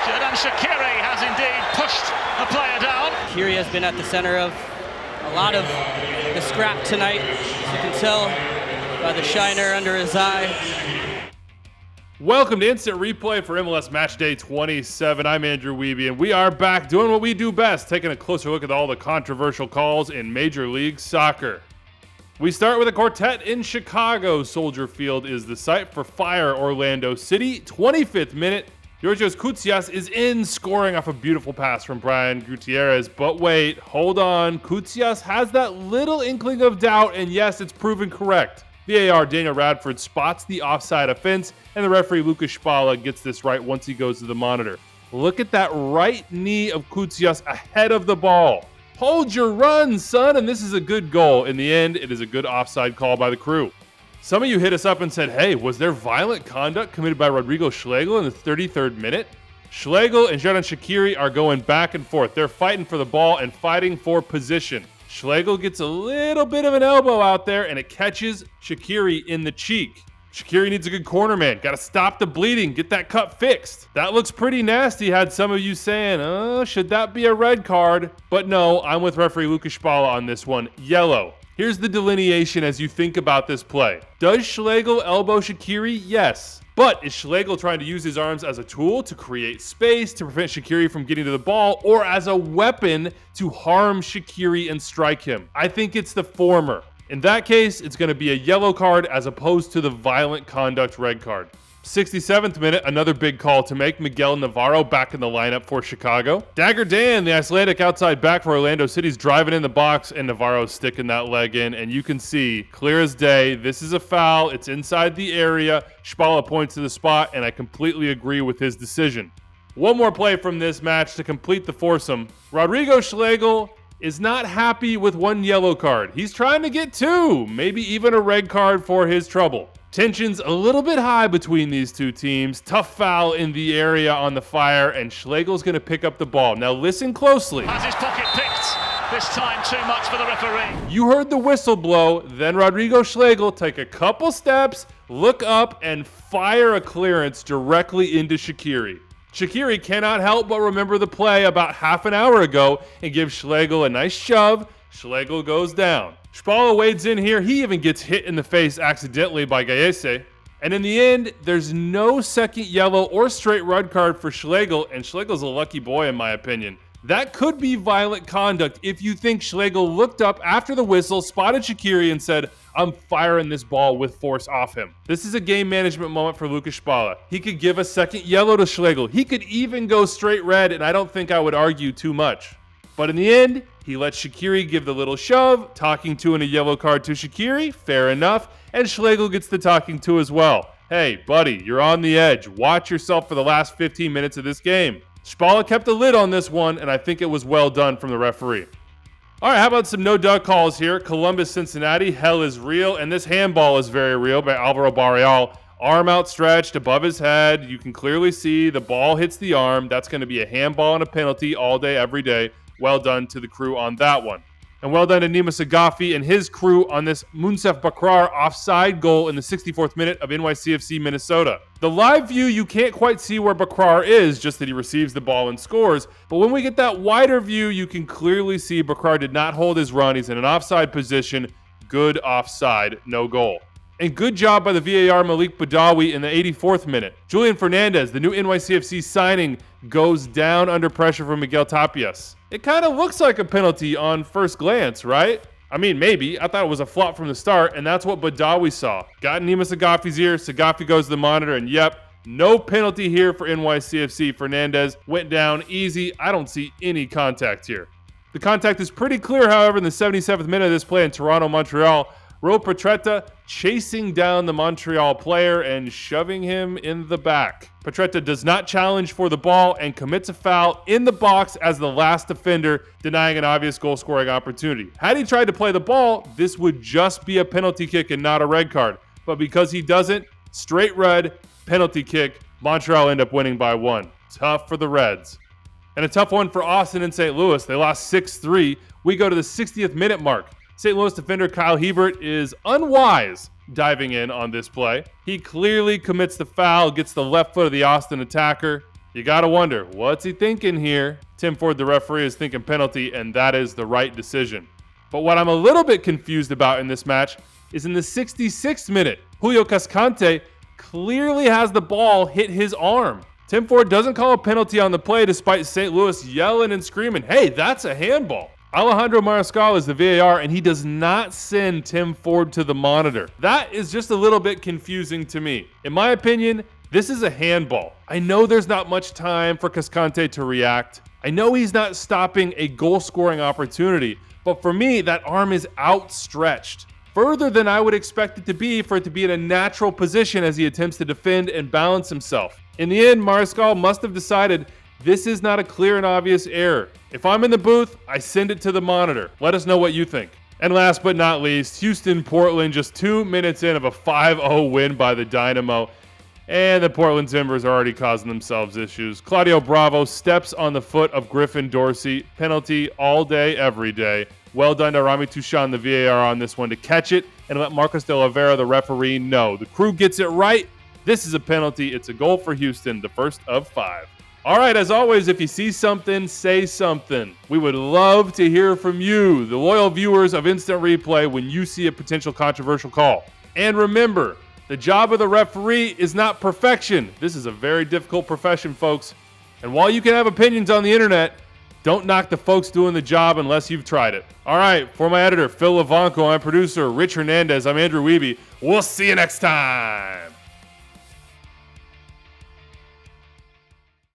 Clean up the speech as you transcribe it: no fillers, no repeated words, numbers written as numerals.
And Shaqiri has indeed pushed a player down. Shaqiri has been at the center of a lot of the scrap tonight, as you can tell by the shiner under his eye. Welcome to Instant Replay for MLS Matchday 27. I'm Andrew Wiebe, and we are back doing what we do best, taking a closer look at all the controversial calls in Major League Soccer. We start with a quartet in Chicago. Soldier Field is the site for Fire Orlando City. 25th minute. Georgios Koutsias is in, scoring off a beautiful pass from Brian Gutierrez. But wait, hold on. Koutsias has that little inkling of doubt, and yes, it's proven correct. VAR Daniel Radford spots the offside offense, and the referee Lucas Spala gets this right once he goes to the monitor. Look at that right knee of Koutsias ahead of the ball. Hold your run, son, and this is a good goal. In the end, it is a good offside call by the crew. Some of you hit us up and said, hey, was there violent conduct committed by Rodrigo Schlegel in the 33rd minute? Schlegel and Xherdan Shaqiri are going back and forth. They're fighting for the ball and fighting for position. Schlegel gets a little bit of an elbow out there, and it catches Shaqiri in the cheek. Shaqiri needs a good corner man. Got to stop the bleeding. Get that cut fixed. That looks pretty nasty. Had some of you saying, should that be a red card? But no, I'm with referee Lucas Spala on this one. Yellow. Here's the delineation as you think about this play. Does Schlegel elbow Shaqiri? Yes. But is Schlegel trying to use his arms as a tool to create space to prevent Shaqiri from getting to the ball, or as a weapon to harm Shaqiri and strike him? I think it's the former. In that case, it's going to be a yellow card as opposed to the violent conduct red card. 67th minute, another big call to make. Miguel Navarro back in the lineup for Chicago. Dagger Dan, the Icelandic outside back for Orlando City's driving in the box, and Navarro's sticking that leg in. And you can see, clear as day, this is a foul. It's inside the area. Spala points to the spot, and I completely agree with his decision. One more play from this match to complete the foursome. Rodrigo Schlegel is not happy with one yellow card. He's trying to get two, maybe even a red card for his trouble. Tension's a little bit high between these two teams. Tough foul in the area on the Fire, and Schlegel's going to pick up the ball. Now listen closely. Has his pocket picked. This time too much for the referee. You heard the whistle blow, then Rodrigo Schlegel take a couple steps, look up, and fire a clearance directly into Shaqiri. Shaqiri cannot help but remember the play about half an hour ago and gives Schlegel a nice shove. Schlegel goes down. Spala wades in here. He even gets hit in the face accidentally by Gallese. And in the end, there's no second yellow or straight red card for Schlegel, and Schlegel's a lucky boy in my opinion. That could be violent conduct if you think Schlegel looked up after the whistle, spotted Shaqiri, and said, I'm firing this ball with force off him. This is a game management moment for Lucas Spala. He could give a second yellow to Schlegel. He could even go straight red, and I don't think I would argue too much. But in the end, he lets Shaqiri give the little shove, talking to and a yellow card to Shaqiri, fair enough, and Schlegel gets the talking to as well. Hey, buddy, you're on the edge. Watch yourself for the last 15 minutes of this game. Spala kept a lid on this one, and I think it was well done from the referee. All right, how about some no-duck calls here? Columbus, Cincinnati, hell is real, and this handball is very real by Alvaro Barreal. Arm outstretched above his head. You can clearly see the ball hits the arm. That's going to be a handball and a penalty all day, every day. Well done to the crew on that one. And well done to Nima Sagafi and his crew on this Mounsef Bakrar offside goal in the 64th minute of NYCFC Minnesota. The live view, you can't quite see where Bakrar is, just that he receives the ball and scores. But when we get that wider view, you can clearly see Bakrar did not hold his run. He's in an offside position. Good offside, no goal. And good job by the VAR Malik Badawi in the 84th minute. Julian Fernandez, the new NYCFC signing, goes down under pressure from Miguel Tapias. It kind of looks like a penalty on first glance, right? I mean, maybe. I thought it was a flop from the start, and that's what Badawi saw. Got in Nima Sagafi's ear. Sagafi goes to the monitor, and yep, no penalty here for NYCFC. Fernandez went down easy. I don't see any contact here. The contact is pretty clear, however, in the 77th minute of this play in Toronto, Montreal. Ro Petretta chasing down the Montreal player and shoving him in the back. Petretta does not challenge for the ball and commits a foul in the box as the last defender, denying an obvious goal-scoring opportunity. Had he tried to play the ball, this would just be a penalty kick and not a red card. But because he doesn't, straight red, penalty kick, Montreal end up winning by 1. Tough for the Reds. And a tough one for Austin and St. Louis. They lost 6-3. We go to the 60th minute mark. St. Louis defender Kyle Hebert is unwise diving in on this play. He clearly commits the foul, gets the left foot of the Austin attacker. You gotta wonder, what's he thinking here? Tim Ford, the referee, is thinking penalty, and that is the right decision. But what I'm a little bit confused about in this match is in the 66th minute, Julio Cascante clearly has the ball hit his arm. Tim Ford doesn't call a penalty on the play despite St. Louis yelling and screaming, hey, that's a handball. Alejandro Mariscal is the VAR, and he does not send Tim Ford to the monitor. That is just a little bit confusing to me. In my opinion, this is a handball. I know there's not much time for Cascante to react. I know he's not stopping a goal-scoring opportunity, but for me, that arm is outstretched. Further than I would expect it to be for it to be in a natural position as he attempts to defend and balance himself. In the end, Mariscal must have decided this is not a clear and obvious error. If I'm in the booth, I send it to the monitor. Let us know what you think. And last but not least, Houston-Portland just 2 minutes in of a 5-0 win by the Dynamo. And the Portland Timbers are already causing themselves issues. Claudio Bravo steps on the foot of Griffin Dorsey. Penalty all day, every day. Well done to Rami Touchon, the VAR, on this one to catch it and let Marcos de Oliveira, the referee, know. The crew gets it right. This is a penalty. It's a goal for Houston, the first of 5. All right, as always, if you see something, say something. We would love to hear from you, the loyal viewers of Instant Replay, when you see a potential controversial call. And remember, the job of the referee is not perfection. This is a very difficult profession, folks. And while you can have opinions on the internet, don't knock the folks doing the job unless you've tried it. All right, for my editor, Phil Levanco, I'm producer Rich Hernandez, I'm Andrew Wiebe. We'll see you next time.